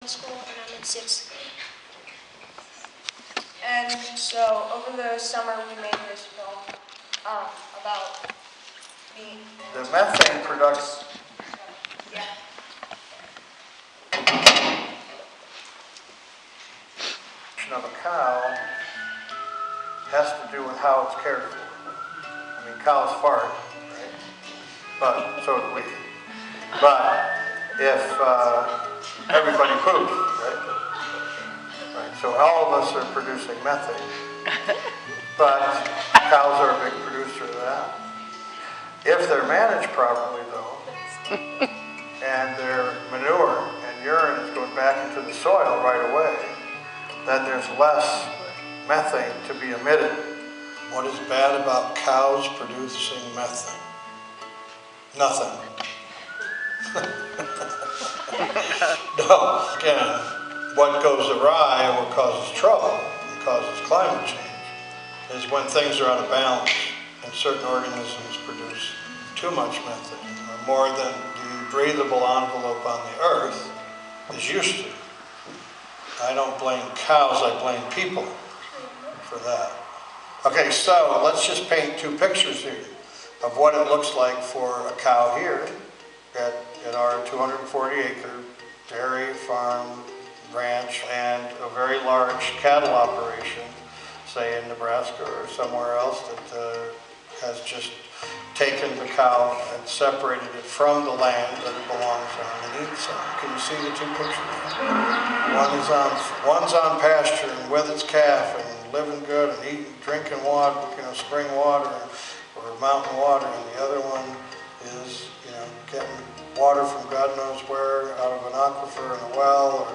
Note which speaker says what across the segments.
Speaker 1: school, and I'm in 6th grade.
Speaker 2: And so over the summer we made this film about
Speaker 3: the methane production.
Speaker 2: Yeah.
Speaker 3: Of a cow has to do with how it's cared for. I mean, cows fart, right? But so do we. But if everybody poops, right? Right. So all of us are producing methane. But cows are a big producer of that. If they're managed properly, though, and their manure and urine is going back into the soil right away, then there's less methane to be emitted. What is bad about cows producing methane? Nothing. No, again, what goes awry and what causes trouble and causes climate change is when things are out of balance and certain organisms produce too much methane, or more than the breathable envelope on the earth is used to. I don't blame cows, I blame people for that. Okay, so let's just paint two pictures here of what it looks like for a cow here at our 240-acre dairy farm ranch and a very large cattle operation, say in Nebraska or somewhere else that has just taken the cow and separated it from the land that it belongs on and eats on. Can you see the two pictures? One's on pasture and with its calf and living good and eating, drinking water, spring water or mountain water, and the other one is, getting water from God knows where out of an aquifer in a well,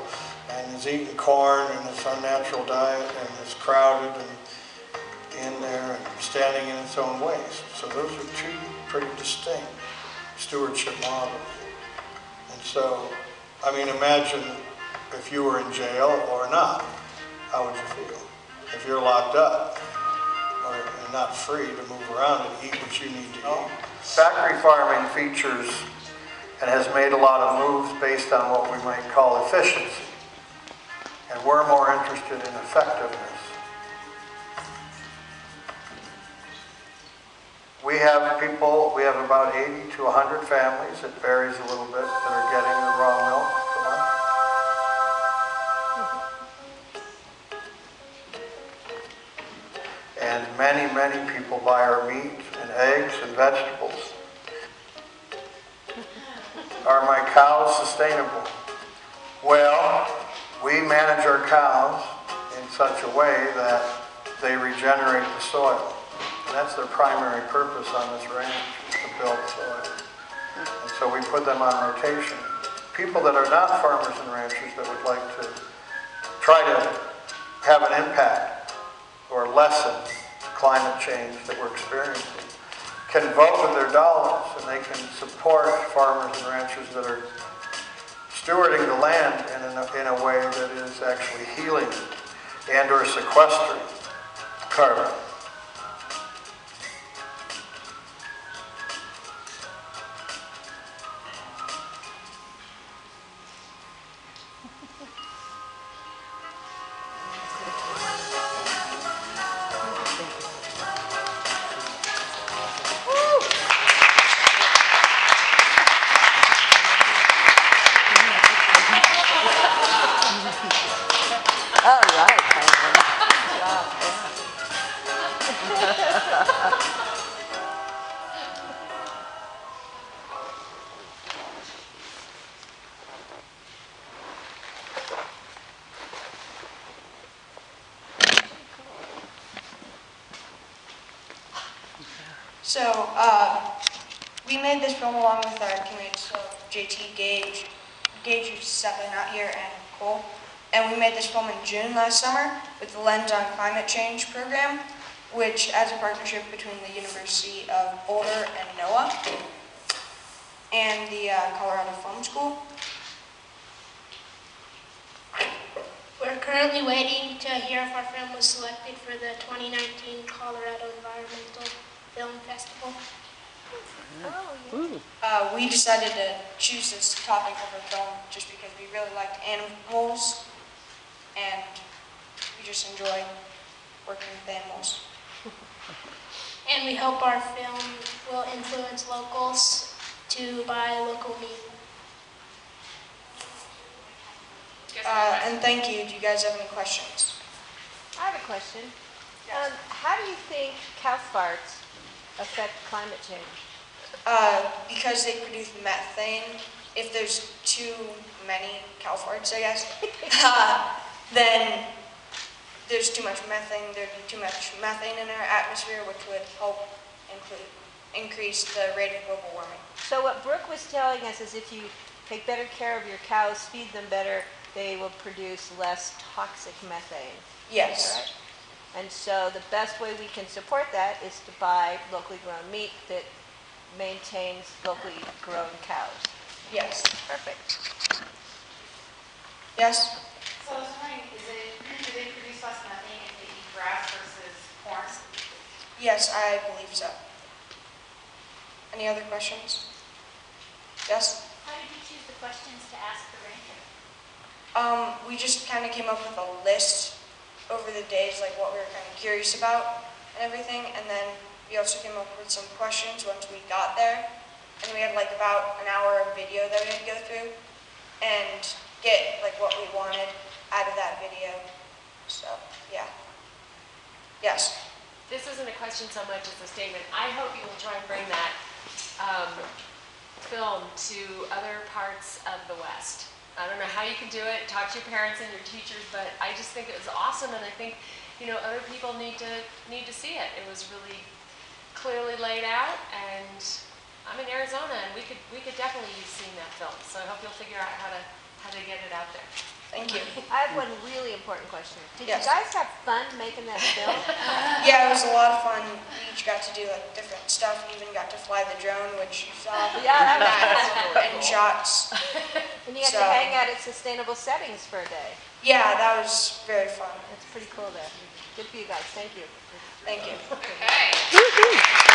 Speaker 3: and is eating corn in this unnatural diet and is crowded and in there and standing in its own ways. So those are two pretty distinct stewardship models. And so, imagine if you were in jail or not, how would you feel? If you're locked up and not free to move around and eat what you need to eat. Factory farming features and has made a lot of moves based on what we might call efficiency. And we're more interested in effectiveness. We have about 80 to 100 families, it varies a little bit, that are getting the raw milk per month. And many, many people buy our meat and eggs and vegetables. Are my cows sustainable? Well, we manage our cows in such a way that they regenerate the soil. And that's their primary purpose on this ranch, is to build soil. And so we put them on rotation. People that are not farmers and ranchers that would like to try to have an impact or lessen climate change that we're experiencing can vote with their dollars, and they can support farmers and ranchers that are stewarding the land in a way that is actually healing and or sequestering carbon.
Speaker 2: So, we made this film along with our teammates, JT, Gage, who's sadly not here, and Cole. And we made this film in June last summer with the Lens on Climate Change program, which is a partnership between the University of Boulder and NOAA and the Colorado Film School.
Speaker 1: We're currently waiting to hear if our film was selected for the 2019 Colorado Environmental Film Festival.
Speaker 2: We decided to choose this topic of our film just because we really liked animals and we just enjoy working with animals.
Speaker 1: And we hope our film will influence locals to buy local meat.
Speaker 2: And thank you. Do you guys have any questions?
Speaker 4: I have a question. How do you think cow farts affect climate change?
Speaker 2: Because they produce methane. If there's too many cow farts, I guess, then there's too much methane. There'd be too much methane in our atmosphere, which would help increase the rate of global warming.
Speaker 4: So what Brooke was telling us is if you take better care of your cows, feed them better, they will produce less toxic methane.
Speaker 2: Yes.
Speaker 4: Right? And so the best way we can support that is to buy locally grown meat that maintains locally grown cows.
Speaker 2: Yes.
Speaker 4: Perfect.
Speaker 2: Yes.
Speaker 5: So I was wondering, do they produce less methane if they eat grass versus corn?
Speaker 2: Yes, I believe so. Any other questions? Yes?
Speaker 6: How did you choose the questions to ask the ranger?
Speaker 2: We just kind of came up with a list over the days, like what we were kind of curious about and everything, and then we also came up with some questions once we got there, and we had like about an hour of video that we had to go through and get like what we wanted out of that video. So, yeah. Yes?
Speaker 7: This isn't a question so much as a statement. I hope you will try and bring that film to other parts of the West. I don't know how you can do it, talk to your parents and your teachers, but I just think it was awesome, and I think, you know, other people need to see it. It was really clearly laid out, and I'm in Arizona, and we could definitely use seeing that film. So I hope you'll figure out how to get it out there.
Speaker 2: Thank you.
Speaker 4: I have one really important question. Did
Speaker 2: Yes.
Speaker 4: you guys have fun making that film?
Speaker 2: Yeah, it was a lot of fun. We each got to do like different stuff. We even got to fly the drone, which you saw.
Speaker 4: Yeah, that was
Speaker 2: And shots.
Speaker 4: And you got
Speaker 2: So-
Speaker 4: to hang out at sustainable settings for a day.
Speaker 2: Yeah, that was very fun.
Speaker 4: That's pretty cool there. Good for you guys. Thank you.
Speaker 2: Thank you.
Speaker 5: Okay.